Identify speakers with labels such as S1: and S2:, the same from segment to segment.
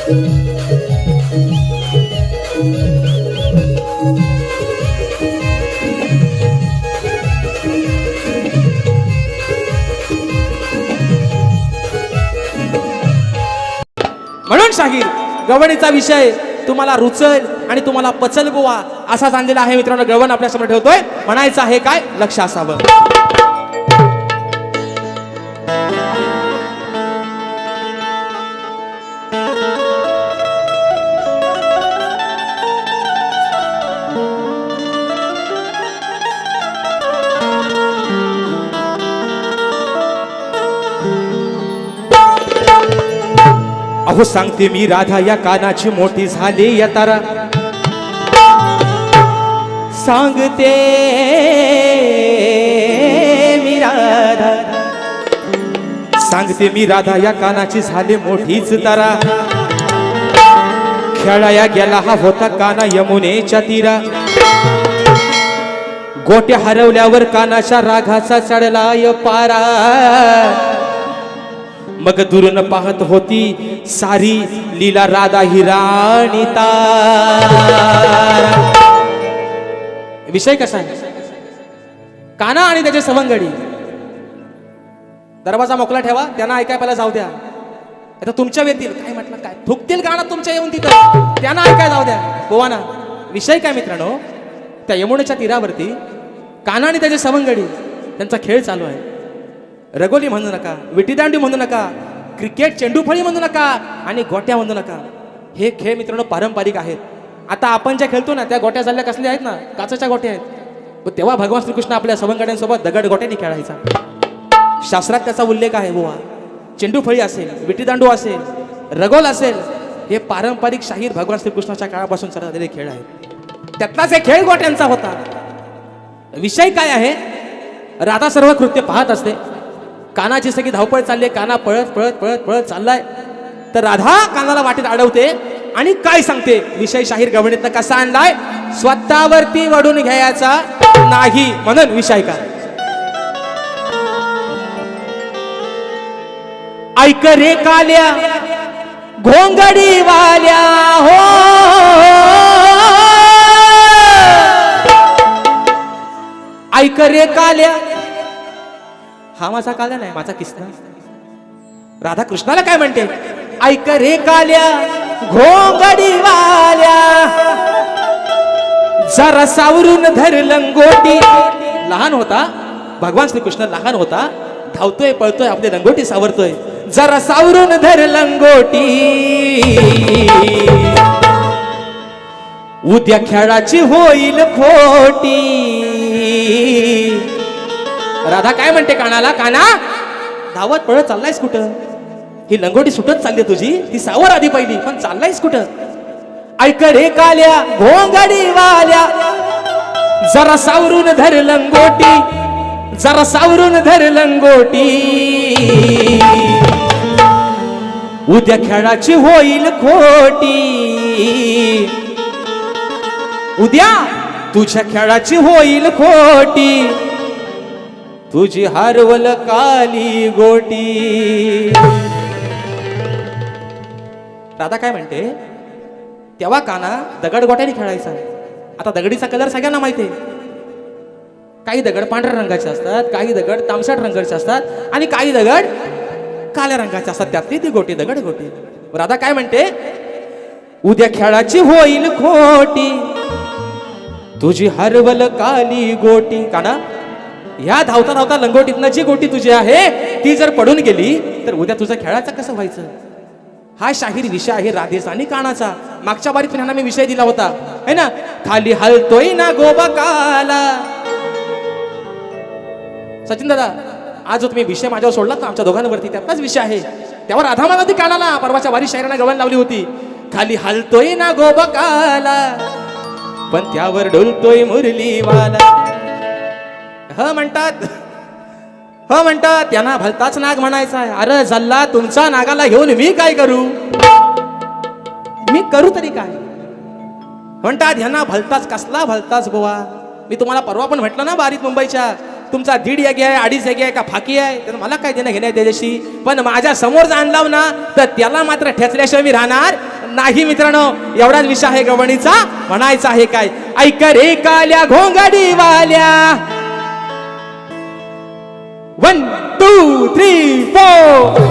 S1: म्हणून शाहीर गवळणीचा विषय तुम्हाला रुचल आणि तुम्हाला पचल गोवा असा जाणलेला आहे मित्रांनो. गवळण आपल्या समोर ठेवतोय, म्हणायचं आहे काय, लक्ष असावं. अहो सांगते मी राधा या कानाची मोठी झाली या तारा, सांगते मी राधा, सांगते मी राधा या कानाची झाली मोठीच तारा. खेळाया गेला हा होता काना यमुनेच्या तीरा, गोट्या हरवल्यावर कानाच्या रागाचा चढलाय पारा. मग दुरून पाहत होती सारी लीला राधा ही राणी तारा. विषय कसा आहे, काना आणि त्याचे सवंगडी. दरवाजा मोकळा ठेवा, त्यांना ऐकाय पहिला जाऊ द्या. आता तुमच्या येतील काय म्हटलं, काय थुकतील काना तुमच्या येऊन तिथं, त्यांना ऐकाय जाऊ द्या. बोवाना विषय काय मित्रांनो, त्या यमुनेच्या तीरावरती काना आणि त्याचे सवंगडी त्यांचा खेळ चालू आहे. रगोली म्हणू नका, विटीदांडी म्हणू नका, क्रिकेट चेंडूफळी म्हणू नका आणि गोट्या म्हणू नका. हे खेळ मित्रांनो पारंपरिक आहेत. आता आपण ज्या खेळतो ना त्या गोट्या झाल्या कसल्या आहेत ना, काचेच्या गोट्या आहेत. तेव्हा भगवान श्रीकृष्ण आपल्या सवंगड्यांसोबत दगड गोट्याने खेळायचा. शास्त्रात त्याचा उल्लेख आहे बुवा. चेंडूफळी असेल, विटीदांडू असेल, रगोल असेल, हे पारंपरिक शाहीर भगवान श्रीकृष्णाच्या काळापासून चालत आलेले खेळ आहेत. त्यातलाच एक खेळ गोट्यांचा होता. विषय काय आहे, राधा सर्व कृत्य पाहत असते. कानाची सगळी धावपळ चालली, काना पळत पळत पळत पळत चाललाय. तर राधा कानाला वाटेत अडवते आणि काय सांगते. विषय शाहीर गवळणीतनं कसा आणलाय, स्वतःवरती वडून घ्यायचा नाही म्हणून विषय का. ऐक रे काल्या घोंगडी वाल्या हो, ऐक रे काल्या. हा माझा काल्या नाही, माझा किस्सा. राधा कृष्णाला काय म्हणते, ऐक रे काल्या घोंगडी वाल्या, जरा सावरून धर लंगोटी. लहान होता भगवान श्रीकृष्ण, लहान होता, धावतोय पळतोय, आपली लंगोटी सावरतोय. जरा सावरून धर लंगोटी, उद्या खेळाची होईल खोटी. राधा काय म्हणते कानाला, काना धावत पळत चाललायस कुठं, ही लंगोटी सुटत चालली तुझी, ती सावर आधी पहिली, पण चाललायस कुठं. ऐक रे काल्या घोंगडी वाल्या, जरा सावरून धर लंगोटी, जरा सावरून धर लंगोटी, उद्या खेळाची होईल खोटी. उद्या तुझ्या खेळाची होईल खोटी, तुझी हरवल काली गोटी. राधा काय म्हणते, तेव्हा काना दगड गोट्याने खेळायचा. आता दगडीचा कलर सगळ्यांना माहिती आहे. काही दगड पांढऱ्या रंगाचे असतात, काही दगड तांबसट रंगाचे असतात आणि काही दगड काळ्या रंगाचे असतात. त्यातली ती गोटी दगड गोटी. राधा काय म्हणते, उद्या खेळाची होईल खोटी, तुझी हरवल काली गोटी. काना ह्या धावता धावता लंगोटीतनं जी गोटी तुझी आहे ती जर पडून गेली तर उद्या तुझं खेळाचं कसं व्हायचं. हा शाहीर विषय आहे राधेचा आणि कानाचा. मागच्या बारीत पण मी विषय दिला होता है ना, खाली हलतोय ना गोबकाला. सचिन दादा आज जो तुम्ही विषय माझ्यावर सोडला ना आमच्या दोघांवरती, त्यातलाच विषय आहे. त्यावर राधा मला ती कानाला परवाच्या वारी शायरांना गवळण लावली होती. खाली हलतोय ना गोबकाला, पण त्यावर डोलतोय मुरलीवाला. ह म्हणतात, ह म्हणतात त्यांना भलताच नाग म्हणायचा आहे. अरे जल्ला तुमचा नागाला घेऊन मी काय करू, मी करू तरी काय. म्हणतात ह्यांना भलताच, कसला भलताच बुवा. मी तुम्हाला परवा पण म्हटलं ना बारीत मुंबईच्या, तुमचा 1.5 एगे आहे, 2.5 एगे आहे का फाकी आहे, तर मला काय देणं घेणं त्याच्याशी. पण माझ्या समोर आणलाव ना तर त्याला मात्र ठेचल्याशिवाय मी राहणार नाही मित्रांनो, एवढाच विषय आहे गवणीचा. म्हणायचा आहे काय, ऐक रे काल्या घोंगडी वाल्या. 1 2 3 4.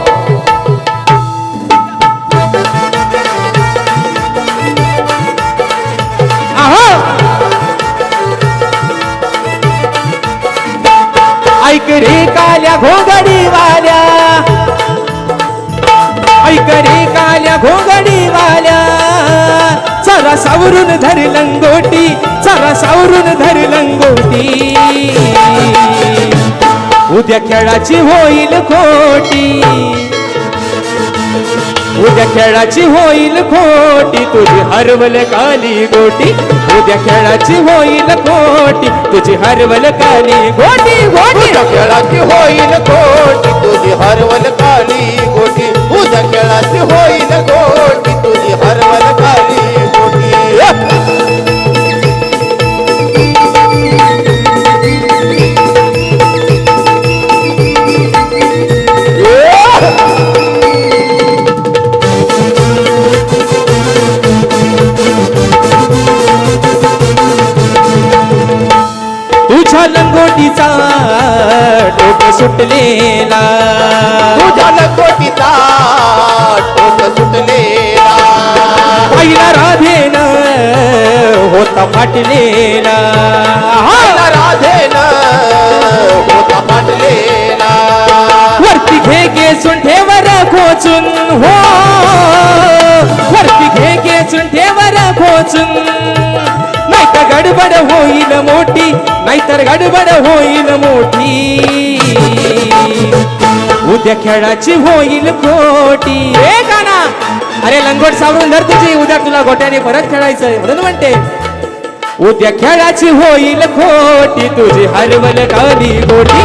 S1: ऐक रे काल्या घोंगडी वाल्या, ऐक रे काल्या घोंगडी वाल्या. चला सावरून धर लंगोटी, चला सावरून धर लंगोटी. उद्या खेळाची होईल खोटी, उद्या खेळाची होईल खोटी. तुझी हरवल काली गोटी, उद्या खेळाची होईल खोटी. तुझी हरवल काली गोटी, गोटी.
S2: उद्या खेळाची होईल गोटी, तुझी हरवल काली गोटी. उद्या खेळाची होईल गोटी, तुझी हरवल काली गोटी.
S1: तुझ्या लंगोटीचा टोक सुटलेला,
S2: तुझ्या लंगोटीचा टोक सुटलेला.
S1: आईला राधेन होता फाटलेला,
S2: आईला राधेन होता फाटलेला.
S1: वरती घे घे सुंठेवर खोचून, हो वरती घे घे सुंठेवर खोचून. नाहीतर गडबड होईल मोठी, नाहीतर गडबड होईल मोठी. उद्या खेळाची होईल खोटी. हे गाणा, अरे लंगोट सावरून धर तुझी, उद्या तुला गोट्याने परत खेळायचंय म्हणून म्हणते. उद्या खेळाची होईल खोटी, तुझी हरवल काली गोटी.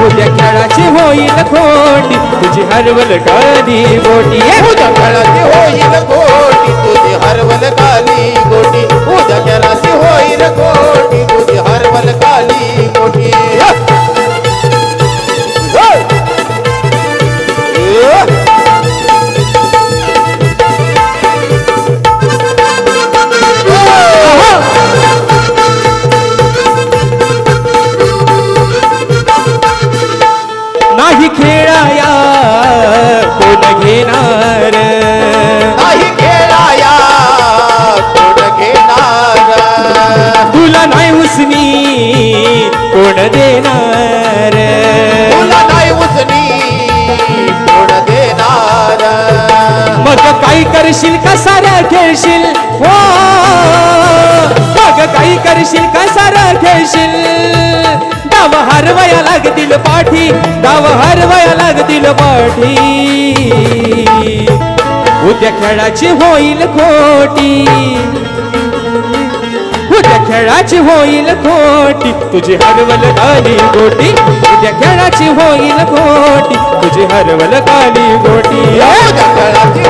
S1: उद्या खेळाची होईल खोटी, तुझी हरवल काली गोटी.
S2: उद्या खेळाची होईल गोटी, तुझी हरवल काली गोटी. उद्या खेळाची होईल गोटी, तुझी हरवल काली गोटी.
S1: नाही खेळाया कोण घेणार,
S2: नाही खेळाया कोण घेणार.
S1: तुला नाही उसनी कोण देणार,
S2: तुला नाही उसनी कोण देणार.
S1: मग काही करशील का सारा खेळशील, हो मग काही करशील का सारा खेळशील. डाव हरवया लागतील पाठी, डाव हरवया लागतील पाठी. उद्या खेळाची होईल खोटी, उद्या खेळाची होईल खोटी. तुझी हरवल काली गोटी, उद्या खेळाची होईल खोटी. तुझी हरवल काली गोटी.
S2: उद्या खेळाची